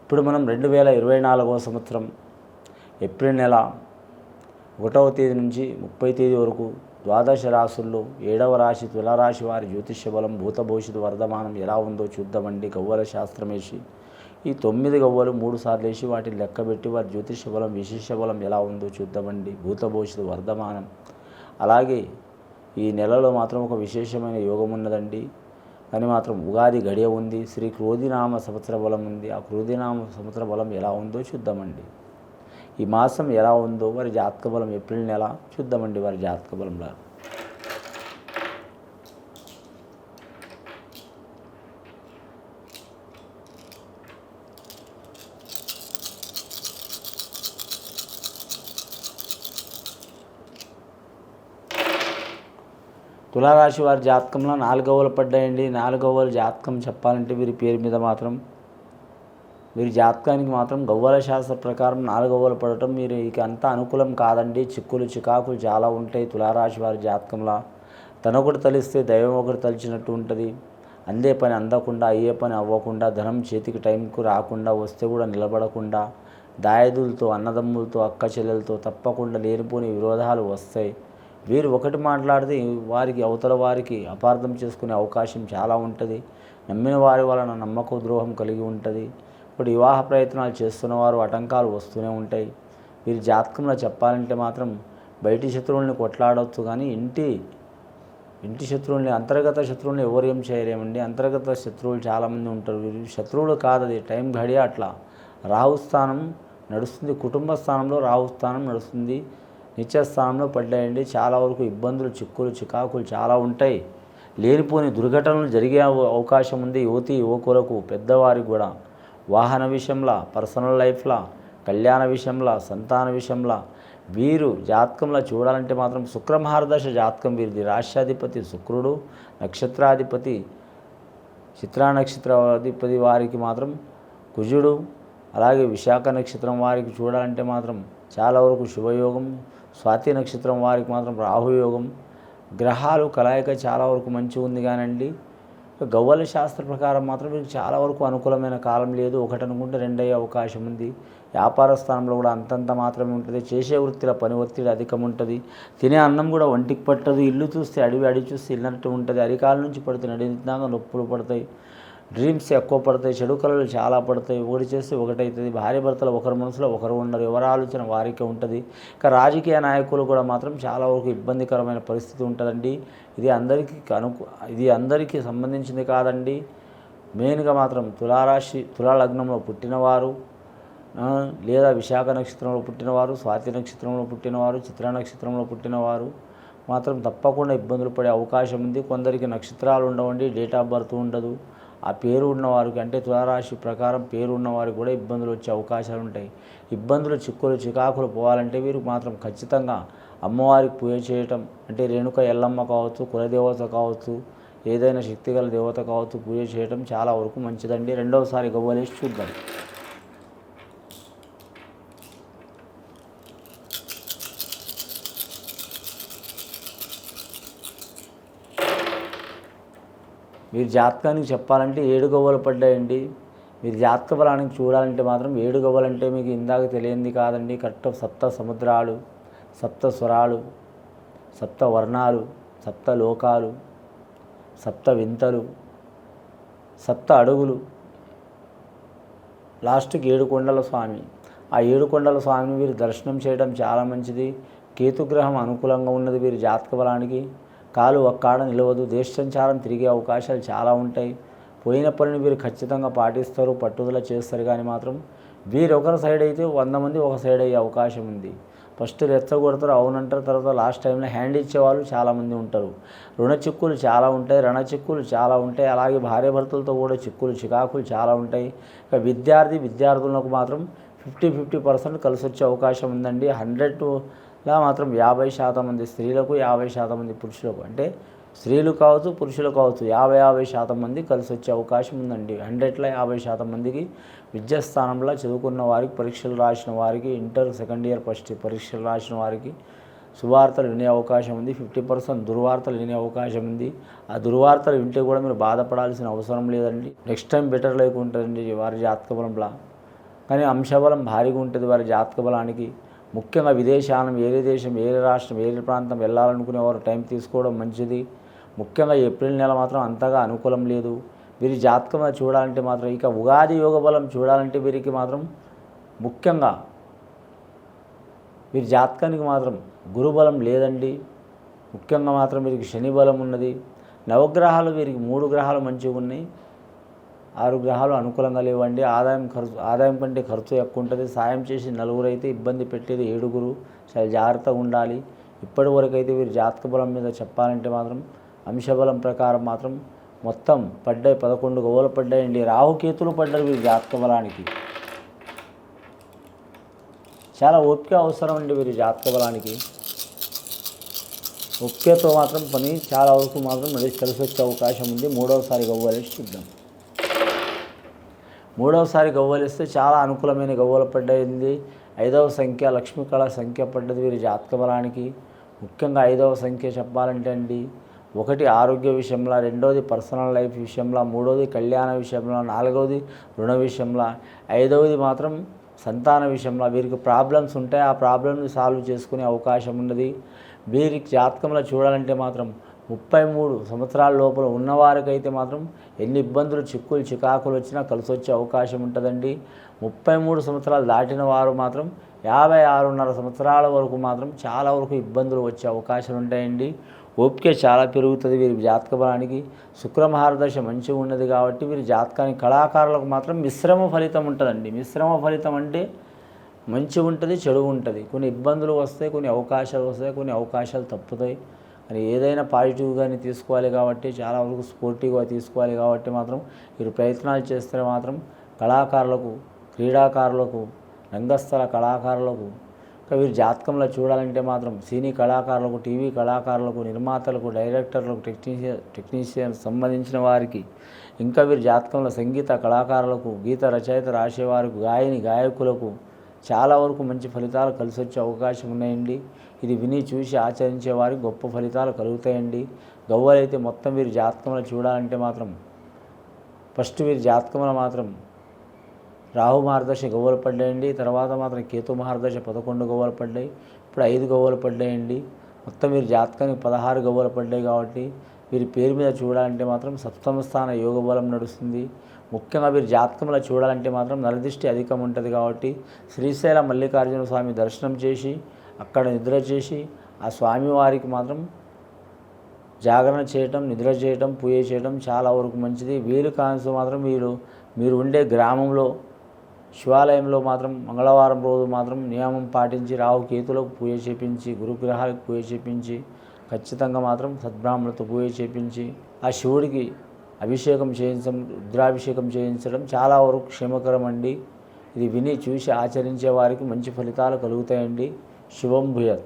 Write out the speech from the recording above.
ఇప్పుడు మనం 2024వ సంవత్సరం ఏప్రిల్ నెల 1వ తేదీ నుంచి 30వ తేదీ వరకు ద్వాదశ రాశుల్లో 7వ రాశి తులారాశి వారి జ్యోతిష్య బలం భూత భవిష్యత్తు వర్ధమానం ఎలా ఉందో చూద్దామండి. గవ్వల శాస్త్రం వేసి ఈ 9 గవ్వలు 3 సార్లు వేసి వాటిని లెక్కబెట్టి వారి జ్యోతిష్య బలం విశేష బలం ఎలా ఉందో చూద్దామండి. భూత భవిష్యత్తు వర్ధమానం. అలాగే ఈ నెలలో మాత్రం ఒక విశేషమైన యోగం ఉన్నదండి. కానీ మాత్రం ఉగాది గడియ ఉంది. శ్రీ క్రోధినామ సంవత్సర బలం ఉంది. ఆ క్రోధినామ సంవత్సర బలం ఎలా ఉందో చూద్దామండి. ఈ మాసం ఎలా ఉందో వారి జాతక బలం ఏప్రిల్ నెల చూద్దామండి. వారి జాతక బలంలో తులారాశి వారి జాతకంలో 4 గవ్వలు పడ్డాయండి. 4 గవ్వలు జాతకం చెప్పాలంటే వీరి పేరు మీద మాత్రం వీరి జాతకానికి మాత్రం గవ్వల శాస్త్ర ప్రకారం 4 గవ్వలు పడటం మీరు ఇక అంతా అనుకూలం కాదండి. చిక్కులు చికాకులు చాలా ఉంటాయి తులారాశి వారి జాతకంలో. తనొకటి తలిస్తే దైవం ఒకటి తలిచినట్టు ఉంటుంది. అందే పని అందకుండా, అయ్యే పని అవ్వకుండా, ధనం చేతికి టైంకు రాకుండా, వస్తే కూడా నిలబడకుండా, దాయదులతో, అన్నదమ్ములతో, అక్క చెల్లెలతో తప్పకుండా లేనిపోని విరోధాలు వస్తాయి. వీరు ఒకటి మాట్లాడితే వారికి అవతల వారికి అపార్థం చేసుకునే అవకాశం చాలా ఉంటుంది. నమ్మిన వారి వలన నమ్మక ద్రోహం కలిగి ఉంటుంది. ఇప్పుడు వివాహ ప్రయత్నాలు చేస్తున్నవారు ఆటంకాలు వస్తూనే ఉంటాయి. వీరి జాతకంలో చెప్పాలంటే మాత్రం బయటి శత్రువుల్ని కొట్లాడవచ్చు, కానీ ఇంటి శత్రువుల్ని, అంతర్గత శత్రువుల్ని ఎవరు ఏం చేయలేమండి. అంతర్గత శత్రువులు చాలామంది ఉంటారు. వీరు శత్రువులు కాదు, అది టైం గడియ అట్లా. రాహుస్థానం నడుస్తుంది, కుటుంబ స్థానంలో రాహుస్థానం నడుస్తుంది. నిత్యస్థానంలో పడ్డాయండి. చాలా వరకు ఇబ్బందులు, చిక్కులు చికాకులు చాలా ఉంటాయి. లేనిపోని దుర్ఘటనలు జరిగే అవకాశం ఉంది. యువకులకు, పెద్దవారికి కూడా వాహన విషయంలో, పర్సనల్ లైఫ్లో, కళ్యాణ విషయంలో, సంతాన విషయంలో వీరు జాతకంలో చూడాలంటే మాత్రం శుక్రమహారదశ జాతకం వీరిది. రాష్ట్రాధిపతి శుక్రుడు, నక్షత్రాధిపతి చిత్రా నక్షత్రాధిపతి వారికి మాత్రం కుజుడు. అలాగే విశాఖ నక్షత్రం వారికి చూడాలంటే మాత్రం చాలా వరకు శుభయోగం. స్వాతి నక్షత్రం వారికి మాత్రం రాహుయోగం. గ్రహాలు కలయిక చాలా వరకు మంచిగా ఉంది. కానండి గవ్వల శాస్త్ర ప్రకారం మాత్రం వీరికి చాలా వరకు అనుకూలమైన కాలం లేదు. ఒకటి అనుకుంటే 2 అయ్యే అవకాశం ఉంది. వ్యాపార స్థానంలో కూడా అంతంత మాత్రమే ఉంటుంది. చేసే వృత్తిలో పని ఒత్తిడి అధికం ఉంటుంది. తినే అన్నం కూడా ఒంటికి పట్టదు. ఇల్లు చూస్తే అడి చూస్తే ఇల్లంటూ ఉంటుంది. అరికాల నుంచి పడితే నడిదాకా నొప్పులు పడతాయి. డ్రీమ్స్ ఎక్కువ పడతాయి. చెడు కళలు చాలా పడతాయి. ఒకటి చేస్తే ఒకటవుతుంది. భార్య భర్తలు ఒకరి మనసులో ఒకరు ఉండరు. ఎవరి ఆలోచన వారికే ఉంటుంది. ఇక రాజకీయ నాయకులు కూడా మాత్రం చాలా వరకు ఇబ్బందికరమైన పరిస్థితి ఉంటుందండి. ఇది అందరికీ సంబంధించింది కాదండి. మెయిన్గా మాత్రం తులా లగ్నంలో పుట్టినవారు, లేదా విశాఖ నక్షత్రంలో పుట్టినవారు, స్వాతి నక్షత్రంలో పుట్టినవారు, చిత్రా నక్షత్రంలో పుట్టినవారు మాత్రం తప్పకుండా ఇబ్బందులు పడే అవకాశం ఉంది. కొందరికి నక్షత్రాలు ఉండవండి, డేట్ ఆఫ్ బర్త్ ఉండదు. ఆ పేరు ఉన్నవారికి, అంటే తులారాశి ప్రకారం పేరు ఉన్నవారికి కూడా ఇబ్బందులు వచ్చే అవకాశాలు ఉంటాయి. ఇబ్బందులు, చిక్కులు చికాకులు పోవాలంటే వీరు మాత్రం ఖచ్చితంగా అమ్మవారికి పూజ చేయటం, అంటే రేణుక ఎల్లమ్మ కావచ్చు, కులదేవత కావచ్చు, ఏదైనా శక్తిగల దేవత కావచ్చు, పూజ చేయటం చాలా వరకు మంచిదండి. రెండవసారి గవ్వలేసి చూద్దాం. మీరు జాతకానికి చెప్పాలంటే 7 గవ్వలు పడ్డాయండి. మీరు జాతక బలానికి చూడాలంటే మాత్రం 7 గవ్వలు అంటే మీకు ఇందాక తెలియంది కాదండి. కరెక్ట్ 7 సముద్రాలు, 7 స్వరాలు, 7 వర్ణాలు, 7 లోకాలు, 7 వింతలు, 7 అడుగులు, లాస్ట్కి 7 కొండల స్వామి. ఆ 7 కొండల స్వామిని వీరు దర్శనం చేయడం చాలా మంచిది. కేతుగ్రహం అనుకూలంగా ఉన్నది వీరి జాతక బలానికి. కాలు ఒక్కాడ నిలవదు. దేశ సంచారం తిరిగే అవకాశాలు చాలా ఉంటాయి. పోయిన పనిని వీరు ఖచ్చితంగా పాటిస్తారు, పట్టుదల చేస్తారు. కానీ మాత్రం వీరు ఒకరి సైడ్ అయితే 100 మంది ఒక సైడ్ అయ్యే అవకాశం ఉంది. ఫస్ట్ రెచ్చగొడతారు, అవునంటారు, తర్వాత లాస్ట్ టైంలో హ్యాండ్ ఇచ్చేవాళ్ళు చాలామంది ఉంటారు. రుణ చిక్కులు చాలా ఉంటాయి, రణ చిక్కులు చాలా ఉంటాయి. అలాగే భార్య భర్తలతో కూడా చిక్కులు చికాకులు చాలా ఉంటాయి. ఇక విద్యార్థులకు మాత్రం 50% కలిసి వచ్చే అవకాశం ఉందండి. 100లా మాత్రం 50% మంది స్త్రీలకు, 50% మంది పురుషులకు, అంటే స్త్రీలు కావచ్చు పురుషులు కావచ్చు 50% మంది కలిసి వచ్చే అవకాశం ఉందండి. 100లో 50% మందికి విద్యాస్థానంలో చదువుకున్న వారికి, పరీక్షలు రాసిన వారికి, ఇంటర్ సెకండ్ ఇయర్ ఫస్ట్ పరీక్షలు రాసిన వారికి శుభవార్తలు వినే అవకాశం ఉంది. 50% దుర్వార్తలు వినే అవకాశం ఉంది. ఆ దుర్వార్తలు వింటే కూడా మీరు బాధపడాల్సిన అవసరం లేదండి. నెక్స్ట్ టైం బెటర్ లేకుంటుందండి వారి జాతక బలంలో. కానీ అంశబలం భారీగా ఉంటుంది వారి జాతక బలానికి. ముఖ్యంగా విదేశానం, వేరే దేశం, వేరే రాష్ట్రం, వేరే ప్రాంతం వెళ్ళాలనుకునేవారు టైం తీసుకోవడం మంచిది. ముఖ్యంగా ఏప్రిల్ నెల మాత్రం అంతగా అనుకూలం లేదు. వీరి జాతకం చూడాలంటే మాత్రం ఇక ఉగాది యోగ బలం చూడాలంటే వీరికి మాత్రం ముఖ్యంగా వీరి జాతకానికి మాత్రం గురుబలం లేదండి. ముఖ్యంగా మాత్రం వీరికి శని బలం ఉన్నది. నవగ్రహాలు వీరికి 3 గ్రహాలు మంచిగా ఉన్నాయి, 6 గ్రహాలు అనుకూలంగా లేవండి. ఆదాయం కంటే ఖర్చు ఎక్కువ ఉంటుంది. సాయం చేసి నలుగురు అయితే ఇబ్బంది పెట్టేది 7. చాలా జాగ్రత్తగా ఉండాలి. ఇప్పటి వరకు అయితే వీరి జాతక బలం మీద చెప్పాలంటే మాత్రం అంశబలం ప్రకారం మాత్రం మొత్తం 11 గవ్వలు పడ్డాయండి. రాహుకేతులు పడ్డారు వీరి జాతక బలానికి. చాలా ఓపిక అవసరం అండి వీరి జాతక బలానికి. ఓపికతో మాత్రం పని చాలా వరకు మాత్రం కలిసి వచ్చే అవకాశం ఉంది. 3వసారి గవ్వలేసి చూద్దాం. 3వసారి గవ్వలిస్తే చాలా అనుకూలమైన గవ్వలు పడ్డాయింది. 5వ సంఖ్య లక్ష్మీకళ సంఖ్య పడ్డది వీరి జాతక బలానికి. ముఖ్యంగా 5వ సంఖ్య చెప్పాలంటే అండి, 1 ఆరోగ్య విషయంలో, 2వది పర్సనల్ లైఫ్ విషయంలో, 3వది కళ్యాణ విషయంలో, 4వది రుణ విషయంలో, 5వది మాత్రం సంతాన విషయంలో వీరికి ప్రాబ్లమ్స్ ఉంటాయి. ఆ ప్రాబ్లమ్ని సాల్వ్ చేసుకునే అవకాశం ఉన్నది. వీరికి జాతకంలో చూడాలంటే మాత్రం 33 సంవత్సరాల లోపల ఉన్నవారికైతే మాత్రం ఎన్ని ఇబ్బందులు, చిక్కులు, చికాకులు వచ్చినా కలిసి వచ్చే అవకాశం ఉంటుందండి. 33 సంవత్సరాలు దాటిన వారు మాత్రం 56.5 సంవత్సరాల వరకు మాత్రం చాలా వరకు ఇబ్బందులు వచ్చే అవకాశాలు ఉంటాయండి. ఓపిక చాలా పెరుగుతుంది వీరి జాతక బలానికి. శుక్రమహారదశ మంచిగా ఉన్నది కాబట్టి వీరి జాతకానికి కళాకారులకు మాత్రం మిశ్రమ ఫలితం ఉంటుందండి. మిశ్రమ ఫలితం అంటే మంచి ఉంటుంది, చెడు ఉంటుంది. కొన్ని ఇబ్బందులు వస్తాయి, కొన్ని అవకాశాలు వస్తాయి, కొన్ని అవకాశాలు తప్పుతాయి. అని ఏదైనా పాజిటివ్గానే తీసుకోవాలి కాబట్టి, చాలా వరకు స్పోర్టివ్గా తీసుకోవాలి కాబట్టి మాత్రం వీరు ప్రయత్నాలు చేస్తే మాత్రం కళాకారులకు, క్రీడాకారులకు, రంగస్థల కళాకారులకు, ఇంకా వీరు జాతకంలో చూడాలంటే మాత్రం సినీ కళాకారులకు, టీవీ కళాకారులకు, నిర్మాతలకు, డైరెక్టర్లకు, టెక్నీషియన్ సంబంధించిన వారికి, ఇంకా వీరి జాతకంలో సంగీత కళాకారులకు, గీత రచయిత రాసేవారికి, గాయకులకు చాలా వరకు మంచి ఫలితాలు కలిసి వచ్చే అవకాశం ఉన్నాయండి. ఇది విని చూసి ఆచరించే వారికి గొప్ప ఫలితాలు కలుగుతాయండి. గవ్వలైతే మొత్తం వీరి జాతకంలో చూడాలంటే మాత్రం ఫస్ట్ వీరి జాతకంలో మాత్రం రాహు మహర్దశ గవ్వలు పడ్డాయండి. తర్వాత మాత్రం కేతు మహర్దశ 11 గవ్వలు పడ్డాయి. ఇప్పుడు 5 గవ్వలు పడ్డాయండి. మొత్తం వీరి జాతకానికి 16 గవ్వలు పడ్డాయి కాబట్టి వీరి పేరు మీద చూడాలంటే మాత్రం సప్తమ స్థాన యోగ బలం నడుస్తుంది. ముఖ్యంగా వీరి జాతకంలో చూడాలంటే మాత్రం నరదృష్టి అధికం ఉంటుంది కాబట్టి శ్రీశైల మల్లికార్జున స్వామి దర్శనం చేసి అక్కడ నిద్ర చేసి ఆ స్వామివారికి మాత్రం జాగరణ చేయటం, నిద్ర చేయటం, పూజ చేయటం చాలా వరకు మంచిది. వీలు కాని మాత్రం మీరు ఉండే గ్రామంలో శివాలయంలో మాత్రం మంగళవారం రోజు మాత్రం నియమం పాటించి రాహుకేతులకు పూజ చేపించి, గురుగ్రహాలకు పూజ చేపించి, ఖచ్చితంగా మాత్రం సద్బ్రాహ్మణులతో పూజ చేపించి ఆ శివుడికి అభిషేకం చేయించడం, రుద్రాభిషేకం చేయించడం చాలా వరకు క్షేమకరం అండి. ఇది విని చూసి ఆచరించే వారికి మంచి ఫలితాలు కలుగుతాయండి. శుభం భూయాత్.